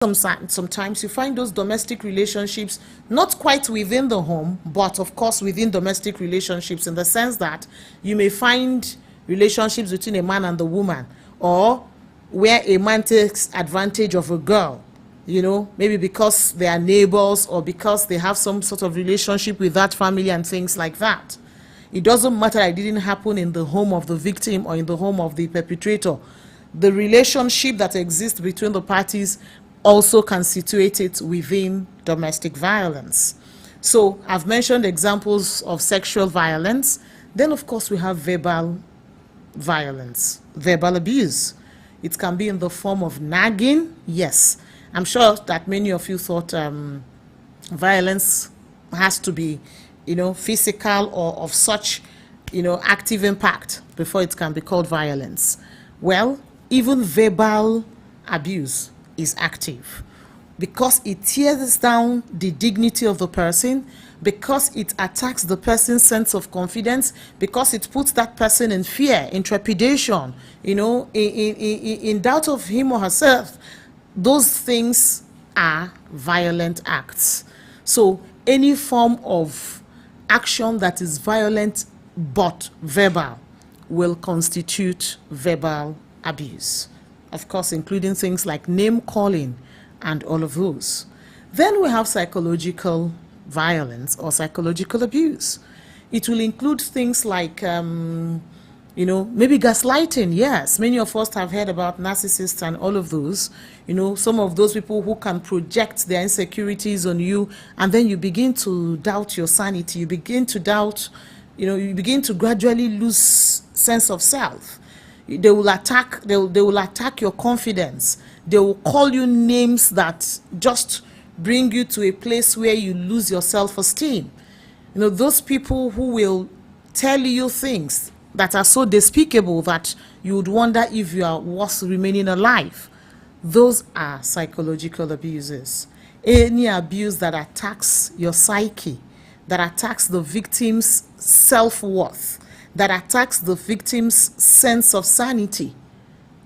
Sometimes you find those domestic relationships not quite within the home, but of course within domestic relationships, in the sense that you may find relationships between a man and the woman, or where a man takes advantage of a girl, maybe because they are neighbors or because they have some sort of relationship with that family and things like that. It doesn't matter, it didn't happen in the home of the victim or in the home of the perpetrator. The relationship that exists between the parties also constitute it within domestic violence. So I've mentioned examples of sexual violence. Then of course we have verbal violence, verbal abuse. It can be in the form of nagging. Yes, I'm sure that many of you thought violence has to be, physical or of such, active impact before it can be called violence. Well, even verbal abuse is active, because it tears down the dignity of the person, because it attacks the person's sense of confidence, because it puts that person in fear, in trepidation, in doubt of him or herself. Those things are violent acts. So any form of action that is violent but verbal will constitute verbal abuse, of course, including things like name calling and all of those. Then we have psychological violence or psychological abuse. It will include things like, maybe gaslighting. Yes, many of us have heard about narcissists and all of those. Some of those people who can project their insecurities on you, and then you begin to doubt your sanity. You begin to doubt, you begin to gradually lose sense of self. They will attack your confidence. They will call you names that just bring you to a place where you lose your self-esteem. Those people who will tell you things that are so despicable that you would wonder if you are worth remaining alive. Those are psychological abuses. Any abuse that attacks your psyche, that attacks the victim's self-worth, that attacks the victim's sense of sanity,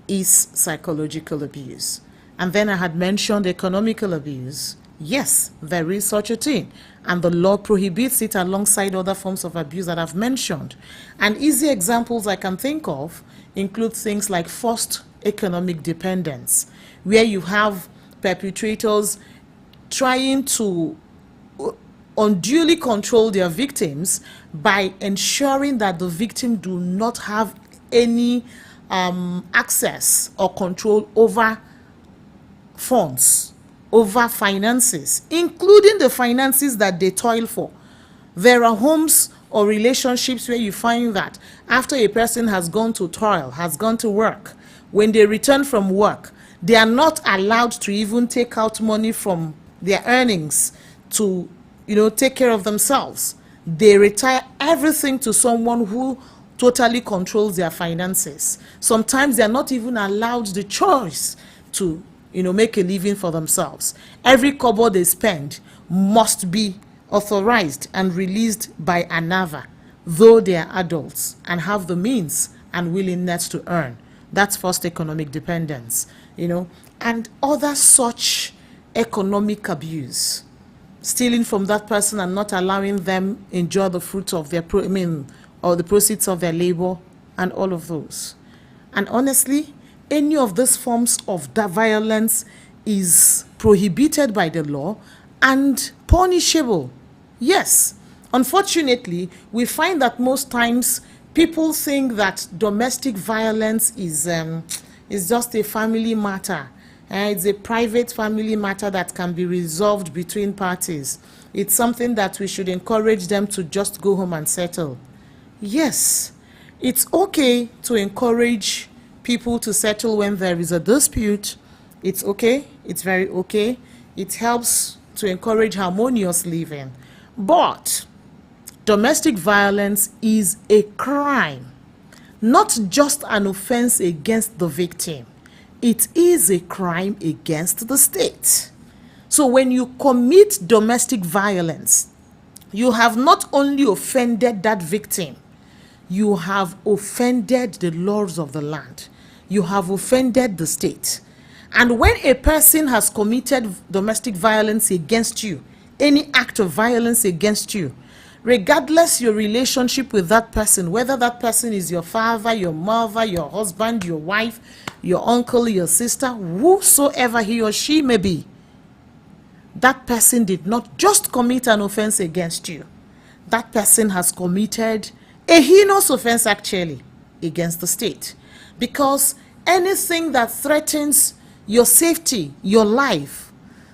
is psychological abuse. And then I had mentioned economical abuse. Yes, there is such a thing, and the law prohibits it alongside other forms of abuse that I've mentioned. And easy examples I can think of include things like forced economic dependence, where you have perpetrators trying to unduly control their victims by ensuring that the victim do not have any access or control over funds, over finances, including the finances that they toil for. There are homes or relationships where you find that after a person has gone to toil, has gone to work, when they return from work, they are not allowed to even take out money from their earnings to take care of themselves. They retire everything to someone who totally controls their finances. Sometimes they are not even allowed the choice to make a living for themselves. Every kobo they spend must be authorized and released by another, though they are adults and have the means and willingness to earn. That's forced economic dependence, and other such economic abuse. Stealing from that person and not allowing them enjoy the fruits of their or the proceeds of their labor, and all of those. And honestly, any of these forms of that violence is prohibited by the law and punishable. Yes, unfortunately, we find that most times people think that domestic violence is just a family matter. It's a private family matter that can be resolved between parties. It's something that we should encourage them to just go home and settle. Yes, it's okay to encourage people to settle when there is a dispute. It's okay. It's very okay. It helps to encourage harmonious living. But domestic violence is a crime, not just an offense against the victim. It is a crime against the state. So when you commit domestic violence, you have not only offended that victim, you have offended the laws of the land. You have offended the state. And when a person has committed domestic violence against you, any act of violence against you, regardless your relationship with that person, whether that person is your father, your mother, your husband, your wife, your uncle, your sister, whosoever he or she may be, that person did not just commit an offense against you. That person has committed a heinous offense actually against the state. Because anything that threatens your safety, your life,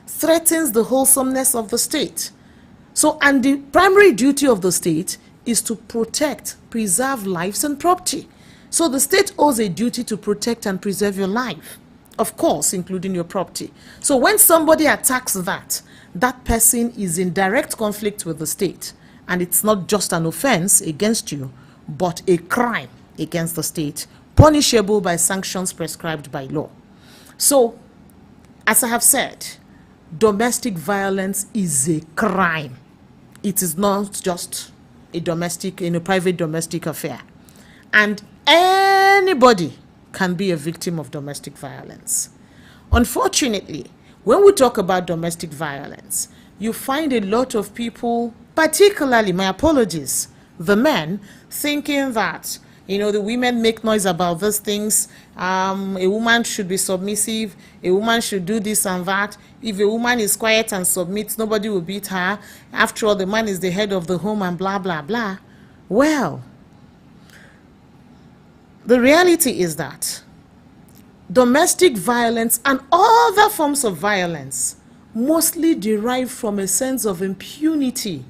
threatens the wholesomeness of the state. So, and the primary duty of the state is to protect, preserve lives and property. So the state owes a duty to protect and preserve your life, of course, including your property. So when somebody attacks that, that person is in direct conflict with the state. And it's not just an offense against you, but a crime against the state, punishable by sanctions prescribed by law. So, as I have said, domestic violence is a crime. It is not just a private domestic affair. And anybody can be a victim of domestic violence. Unfortunately, when we talk about domestic violence, you find a lot of people, particularly, my apologies, the men, thinking that, the women make noise about these things. A woman should be submissive. A woman should do this and that. If a woman is quiet and submits, nobody will beat her. After all, the man is the head of the home and blah, blah, blah. Well, the reality is that domestic violence and other forms of violence mostly derive from a sense of impunity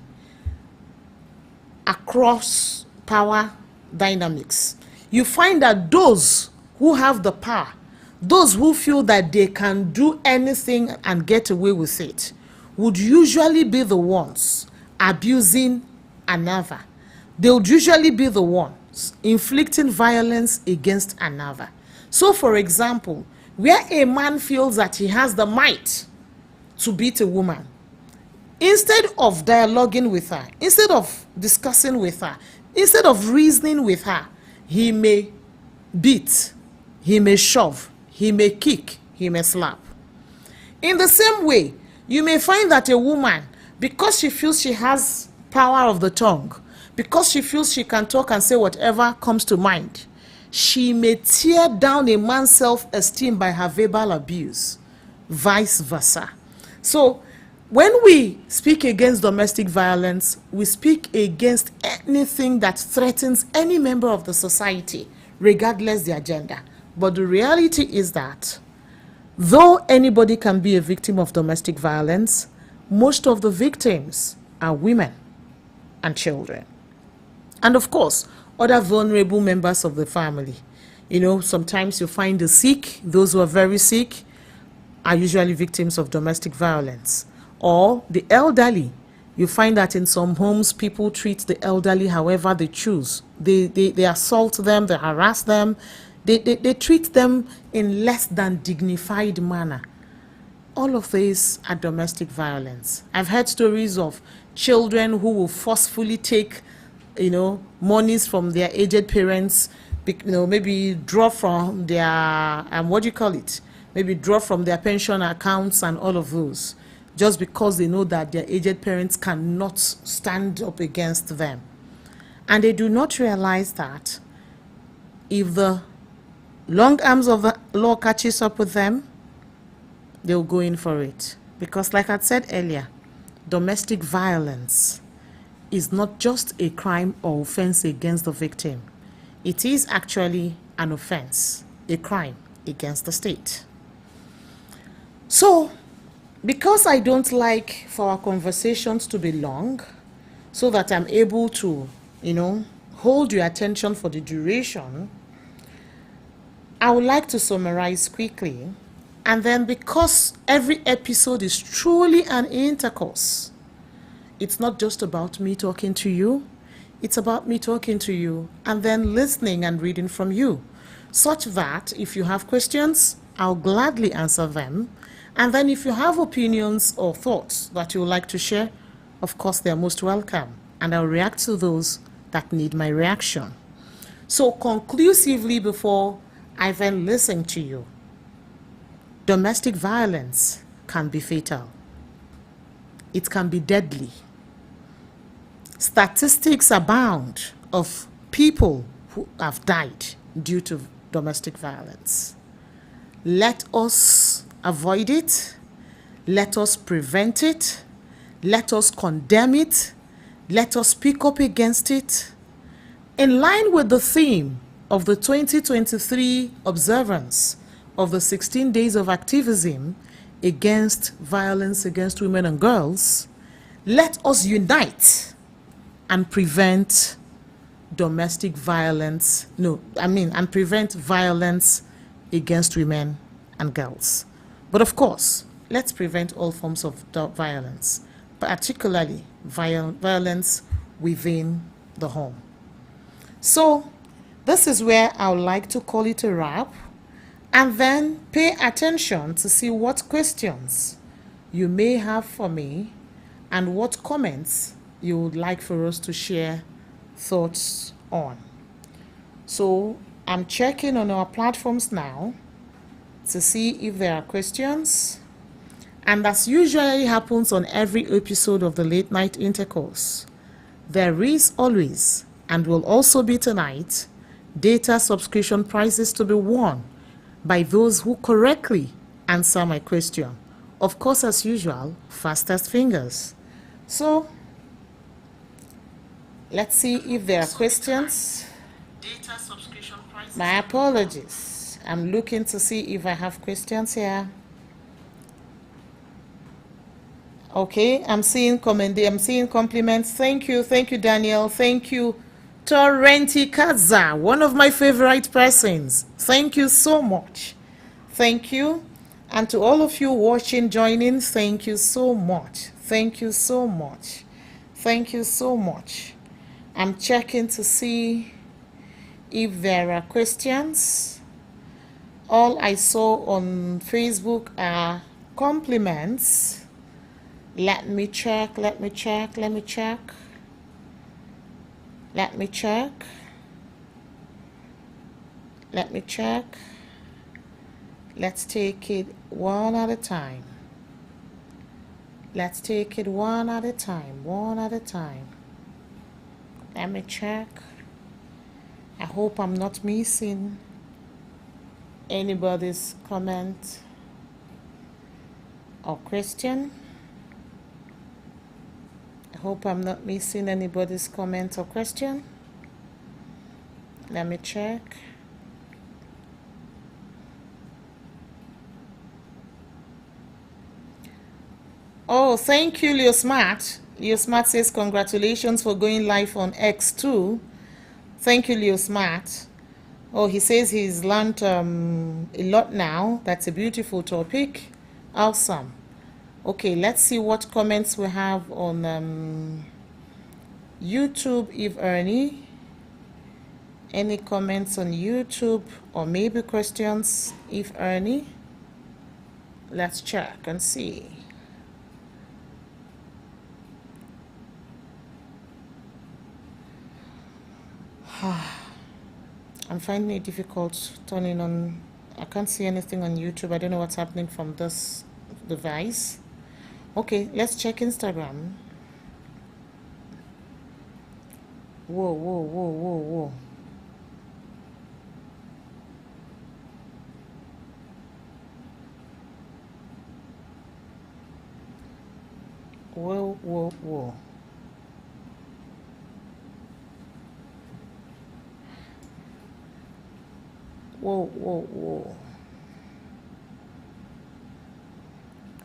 across power dynamics. You find that those who have the power, those who feel that they can do anything and get away with it, would usually be the ones abusing another. They would usually be the ones inflicting violence against another. So, for example, where a man feels that he has the might to beat a woman, instead of dialoguing with her, instead of discussing with her, instead of reasoning with her, he may beat, he may shove, he may kick, he may slap. In the same way, you may find that a woman, because she feels she has power of the tongue, because she feels she can talk and say whatever comes to mind, she may tear down a man's self-esteem by her verbal abuse, vice versa. So, when we speak against domestic violence, we speak against anything that threatens any member of the society, regardless the agenda. But the reality is that, though anybody can be a victim of domestic violence, most of the victims are women and children. And of course, other vulnerable members of the family. Sometimes you find the sick, those who are very sick, are usually victims of domestic violence. Or the elderly. You find that in some homes, people treat the elderly however they choose. They assault them, they harass them, they treat them in less than dignified manner. All of these are domestic violence. I've heard stories of children who will forcefully take, monies from their aged parents, maybe draw from their, maybe draw from their pension accounts and all of those, just because they know that their aged parents cannot stand up against them. And they do not realize that if the long arms of the law catches up with them, they'll go in for it. Because like I said earlier, domestic violence is not just a crime or offense against the victim. It is actually an offense, a crime against the state. So, because I don't like for our conversations to be long, so that I'm able to, hold your attention for the duration, I would like to summarize quickly. And then, because every episode is truly an intercourse, it's not just about me talking to you, it's about me talking to you and then listening and reading from you, such that if you have questions, I'll gladly answer them. And then if you have opinions or thoughts that you would like to share, of course, they're most welcome. And I'll react to those that need my reaction. So conclusively, before I then listen to you, domestic violence can be fatal. It can be deadly. Statistics abound of people who have died due to domestic violence. Let us avoid it. Let us prevent it. Let us condemn it. Let us speak up against it. In line with the theme of the 2023 observance of the 16 days of activism against violence against women and girls, let us unite and prevent domestic violence, and prevent violence against women and girls. But of course, let's prevent all forms of violence, particularly violence within the home. So this is where I would like to call it a wrap, and then pay attention to see what questions you may have for me and what comments you would like for us to share thoughts on. So I'm checking on our platforms now to see if there are questions, and as usually happens on every episode of the Late Night Intercourse, there is always, and will also be tonight, data subscription prizes to be won by those who correctly answer my question. Of course, as usual, fastest fingers. So let's see if there are questions. Data subscription prices. My apologies. I'm looking to see if I have questions here. Okay, I'm seeing compliments. Thank you, Daniel. Thank you, Torrenti Kaza, one of my favorite persons. Thank you so much. Thank you. And to all of you watching, joining, thank you so much. Thank you so much. Thank you so much. I'm checking to see if there are questions. All I saw on Facebook are compliments. Let me check. Let's take it one at a time. Let me check. I hope I'm not missing anybody's comment or question. Let me check. Oh, thank you, Leo Smart. Leo Smart says congratulations for going live on X too. Thank you, Leo Smart. Oh, he says he's learned a lot now. That's a beautiful topic. Awesome. Okay, let's see what comments we have on YouTube. Eve Ernie, any comments on YouTube or maybe questions? Eve Ernie, let's check and see. I'm finding it difficult turning on. I can't see anything on YouTube. I don't know what's happening from this device. Okay, let's check Instagram. Whoa. Whoa.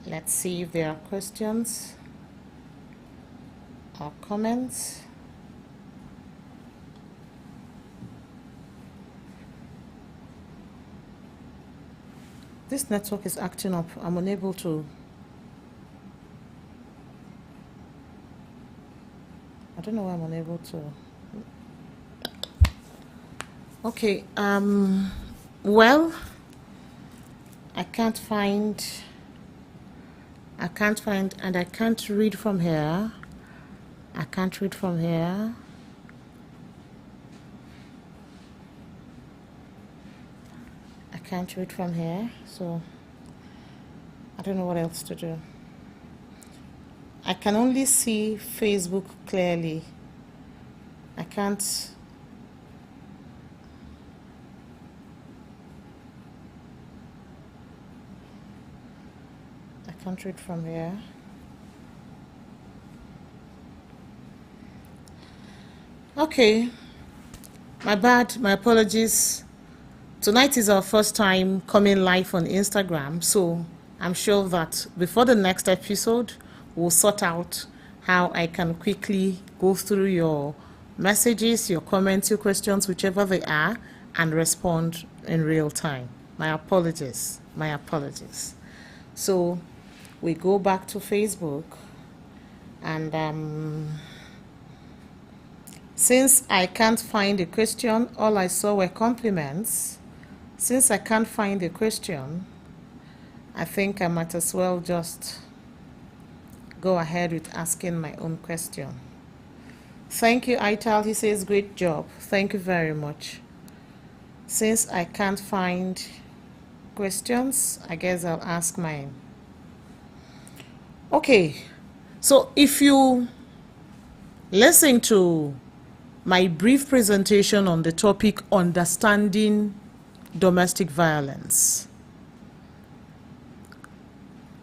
Let's see if there are questions or comments. This network is acting up. I'm unable to. I don't know why I'm unable to. Okay, well, I can't find, and I can't read from here. I can't read from here. So I don't know what else to do. I can only see Facebook clearly. I can't. I can't read from here. Okay. My bad, my apologies. Tonight is our first time coming live on Instagram, so I'm sure that before the next episode, we'll sort out how I can quickly go through your messages, your comments, your questions, whichever they are, and respond in real time. My apologies, my apologies. So we go back to Facebook, and since I can't find a question, all I saw were compliments. Since I can't find a question, I think I might as well just go ahead with asking my own question. Thank you, Ital. He says, great job. Thank you very much. Since I can't find questions, I guess I'll ask mine. Okay, so if you listen to my brief presentation on the topic understanding domestic violence,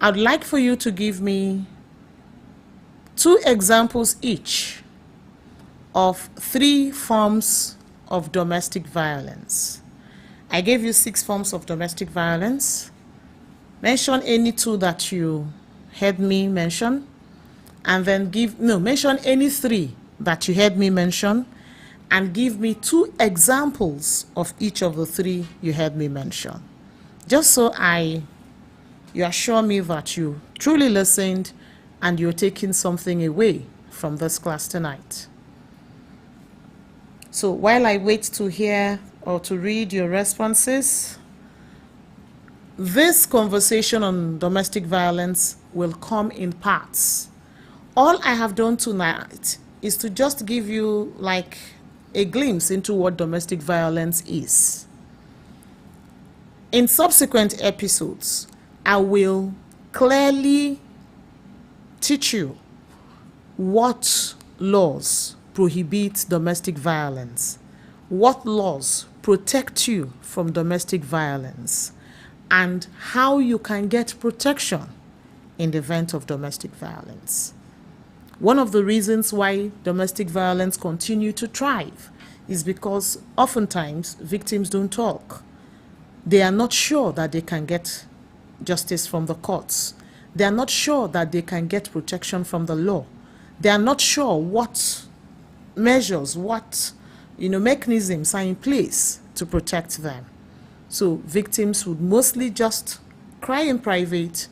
I'd like for you to give me 2 examples each of 3 forms of domestic violence. I gave you 6 forms of domestic violence. Mention any 2 that you heard me mention, and then mention any 3 that you heard me mention, and give me 2 examples of each of the 3 you heard me mention. Just so you assure me that you truly listened and you're taking something away from this class tonight. So while I wait to hear or to read your responses, this conversation on domestic violence will come in parts. All I have done tonight is to just give you like a glimpse into what domestic violence is. In subsequent episodes, I will clearly teach you what laws prohibit domestic violence, what laws protect you from domestic violence, and how you can get protection in the event of domestic violence. One of the reasons why domestic violence continue to thrive is because oftentimes victims don't talk. They are not sure that they can get justice from the courts. They are not sure that they can get protection from the law. They are not sure what measures, what mechanisms are in place to protect them. So victims would mostly just cry in private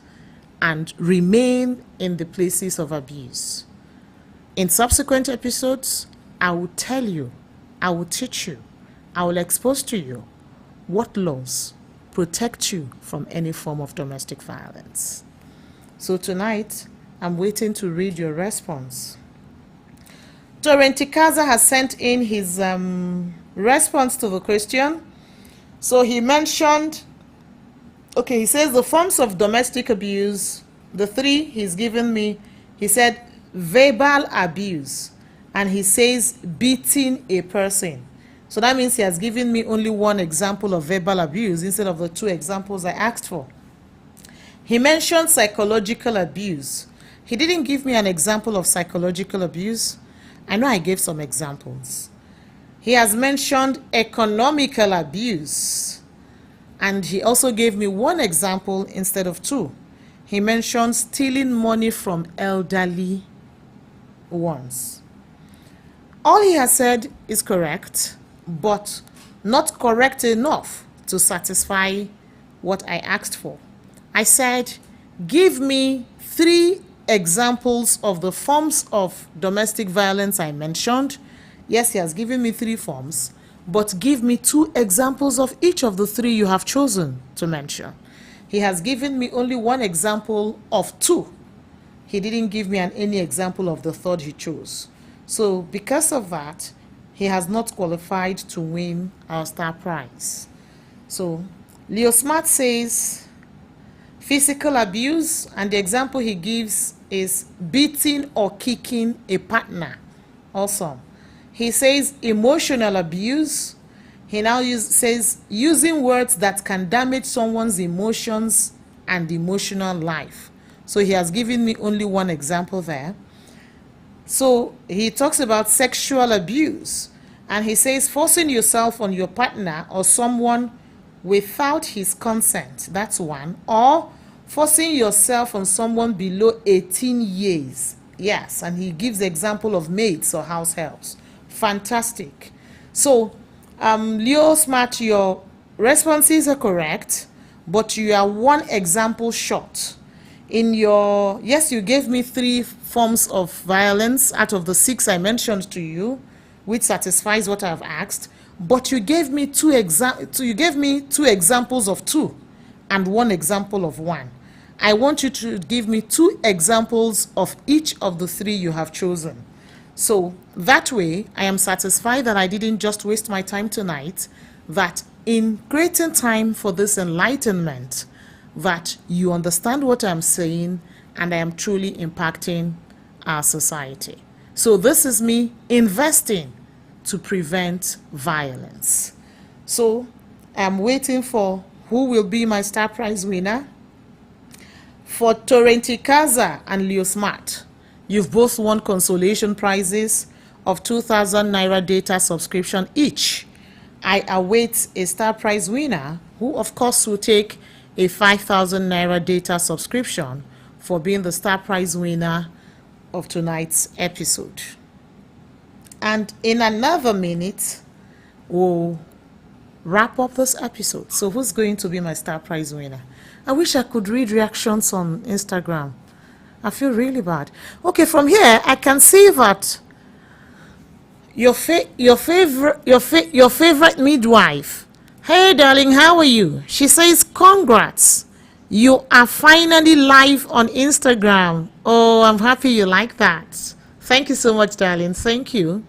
and remain in the places of abuse. In subsequent episodes, I will tell you, I will teach you, I will expose to you what laws protect you from any form of domestic violence. So tonight, I'm waiting to read your response. Torrentikaza has sent in his response to the question. So he mentioned, he says the forms of domestic abuse, the 3 he's given me, he said verbal abuse, and he says beating a person. So that means he has given me only 1 example of verbal abuse instead of the 2 examples I asked for. He mentioned psychological abuse. He didn't give me an example of psychological abuse. I know I gave some examples. He has mentioned economical abuse, and he also gave me 1 example instead of 2. He mentioned stealing money from elderly ones. All he has said is correct, but not correct enough to satisfy what I asked for. I said, give me 3 examples of the forms of domestic violence I mentioned. Yes, he has given me 3 forms, but give me 2 examples of each of the 3 you have chosen to mention. He has given me only 1 example of 2. He didn't give me any example of the 3rd he chose. So because of that, he has not qualified to win our star prize. So Leo Smart says physical abuse, and the example he gives is beating or kicking a partner. Awesome. He says emotional abuse. He now says using words that can damage someone's emotions and emotional life. So he has given me only one example there. So he talks about sexual abuse, and he says forcing yourself on your partner or someone without his consent. That's one. Or forcing yourself on someone below 18 years. Yes, and he gives the example of maids or house helps. Fantastic. So Leo Smart, your responses are correct, but you are one example short. In your, yes, you gave me 3 forms of violence out of the 6 I mentioned to you, which satisfies what I've asked, but you gave me 2 examples of 2 and 1 example of 1. I want you to give me 2 examples of each of the 3 you have chosen. So that way, I am satisfied that I didn't just waste my time tonight, that in creating time for this enlightenment, that you understand what I'm saying and I am truly impacting our society. So this is me investing to prevent violence. So I'm waiting for who will be my star prize winner. For Torrenti Kaza and Leo Smart, you've both won consolation prizes of 2,000 Naira data subscription each. I await a star prize winner who of course will take a 5,000 Naira data subscription for being the star prize winner of tonight's episode. And in another minute, we'll wrap up this episode. So who's going to be my star prize winner? I wish I could read reactions on Instagram. I feel really bad. Okay, from here I can see that your favorite midwife. Hey darling, how are you? She says congrats. You are finally live on Instagram. Oh, I'm happy you like that. Thank you so much, darling. Thank you.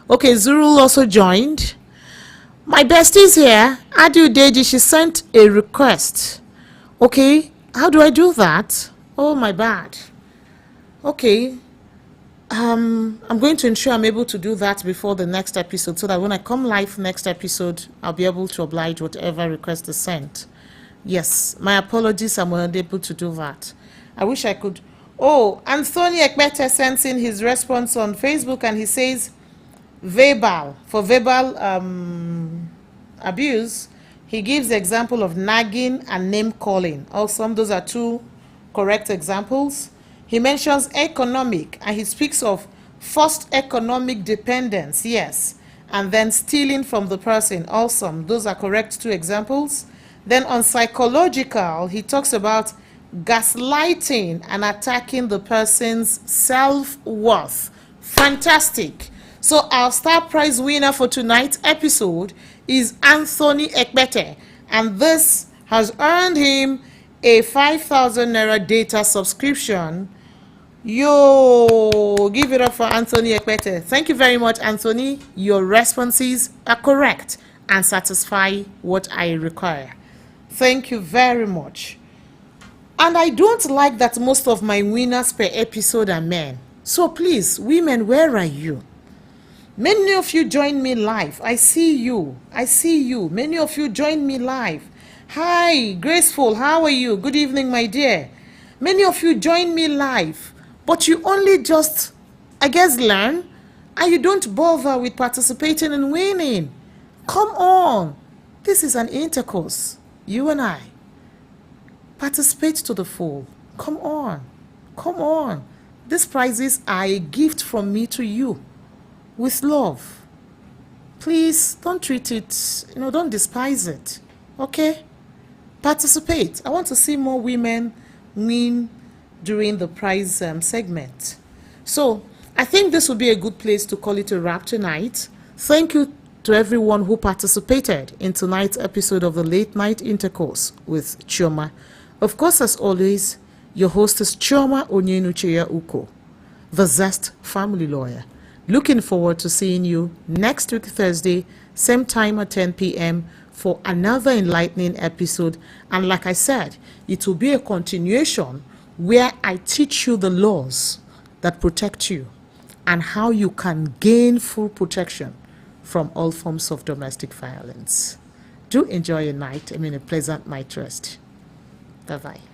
Okay, Zurul also joined. My bestie's here. Adu Deji, she sent a request. Okay, how do I do that? Oh, my bad. Okay, I'm going to ensure I'm able to do that before the next episode, so that when I come live next episode, I'll be able to oblige whatever request is sent. Yes, my apologies, I'm unable to do that. I wish I could. Oh, Anthony Ekbete sends in his response on Facebook, and he says verbal, for verbal abuse, he gives the example of nagging and name calling. Also, those are 2 correct examples. He mentions economic, and he speaks of forced economic dependence, yes, and then stealing from the person. Awesome. Those are correct 2 examples. Then on psychological, he talks about gaslighting and attacking the person's self-worth. Fantastic. So our star prize winner for tonight's episode is Anthony Ekbete, and this has earned him a 5,000 Naira data subscription. Yo, give it up for Anthony Ekbete. Thank you very much, Anthony. Your responses are correct and satisfy what I require. Thank you very much. And I don't like that most of my winners per episode are men. So please, women, where are you? Many of you join me live. I see you. I see you. Many of you join me live. Hi, Graceful, how are you? Good evening, my dear. Many of you join me live, but you only just, I guess, learn, and you don't bother with participating and winning. Come on. This is an intercourse. You and I. Participate to the full. Come on. Come on. These prizes are a gift from me to you with love. Please don't treat it, don't despise it. Okay? Participate. I want to see more women win during the prize segment. So I think this would be a good place to call it a wrap tonight. Thank you to everyone who participated in tonight's episode of the Late Night Intercourse with Chioma. Of course, as always, your host is Chioma Onyenucheya Uko, the Zest family lawyer. Looking forward to seeing you next week, Thursday, same time at 10 p.m. for another enlightening episode. And like I said, it will be a continuation where I teach you the laws that protect you and how you can gain full protection from all forms of domestic violence. Do enjoy your night. A pleasant night rest. Bye-bye.